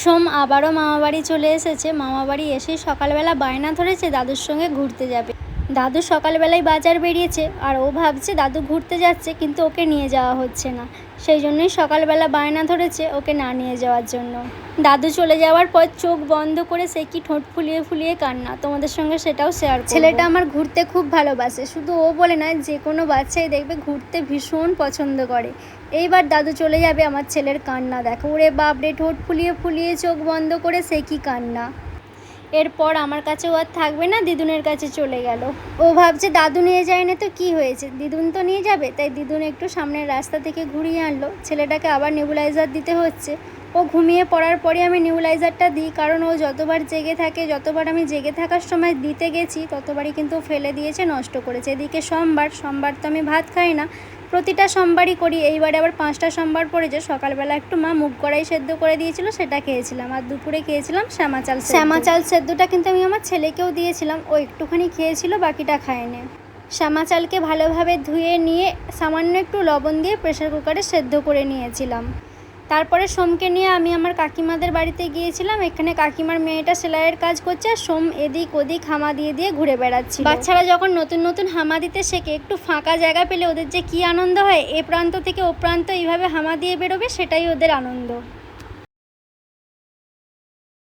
সোম আবারও মামাবাড়ি চলে এসেছে। মামাবাড়ি এসেই সকালবেলা বায়না ধরেছে দাদুর সঙ্গে ঘুরতে যাবে। দাদু সকালবেলায় বাজার বেরিয়েছে আর ও ভাবছে দাদু ঘুরতে যাচ্ছে, কিন্তু ওকে নিয়ে যাওয়া হচ্ছে না। সেই জন্যই সকালবেলা বায়না ধরেছে ওকে না নিয়ে যাওয়ার জন্য। দাদু চলে যাওয়ার পর চোখ বন্ধ করে সে কি ঠোঁট ফুলিয়ে ফুলিয়ে কান্না, তোমাদের সঙ্গে সেটাও শেয়ার করব। ছেলেটা আমার ঘুরতে খুব ভালোবাসে, শুধু ও বলে নয়, যে কোনো বাচ্চাই দেখবে ঘুরতে ভীষণ পছন্দ করে। এইবার দাদু চলে যাবে, আমার ছেলের কান্না দেখো, ওরে বাপরে, ঠোঁট ফুলিয়ে ফুলিয়ে চোখ বন্ধ করে সে কি কান্না। এরপর আমার কাছেও আর থাকবে না, দিদুনের কাছে চলে গেল। ও ভাবছে দাদু নিয়ে যায় না তো কি হয়েছে, দিদুন তো নিয়ে যাবে। তাই দিদুন একটু সামনের রাস্তা থেকে ঘুরিয়ে আনলো। ছেলেটাকে আবার নেবুলাইজার দিতে হচ্ছে। ও ঘুমিয়ে পড়ার পরে আমি নেবুলাইজারটা দিই, কারণ ও যতবার জেগে থাকে, যতবার আমি জেগে থাকার সময় দিতে গেছি ততবারই কিন্তু ফেলে দিয়েছে, নষ্ট করেছে। এদিকে সোমবার তো আমি ভাত খাই না, প্রতিটা সোমবারই করি। এইবারে আবার 5টা সোমবার পড়েছে। সকালবেলা একটু মা মুগ কড়াই সেদ্ধ করে দিয়েছিল, সেটা খেয়েছিলাম। আর দুপুরে খেয়েছিলাম শ্যামা চাল সেদ্ধটা, কিন্তু আমি আমার ছেলেকেও দিয়েছিলাম, ও একটুখানি খেয়েছিল, বাকিটা খায়নি। শ্যামা চালকে ভালোভাবে ধুয়ে নিয়ে সামান্য একটু লবণ দিয়ে প্রেসার কুকারে সেদ্ধ করে নিয়েছিলাম। তারপরে সোমকে নিয়ে আমি আমার কাকিমাদের বাড়িতে গিয়েছিলাম। এখানে কাকিমার মেয়েটা সেলাইয়ের কাজ করছে, আর সোম এদিক ওদিক হামা দিয়ে দিয়ে ঘুরে বেড়াচ্ছিল। বাচ্চারা যখন নতুন নতুন হামা দিতে শেখে, একটু ফাঁকা জায়গা পেলে ওদের যে কী আনন্দ হয়, এ প্রান্ত থেকে ও প্রান্ত এইভাবে হামা দিয়ে বেরোবে, সেটাই ওদের আনন্দ।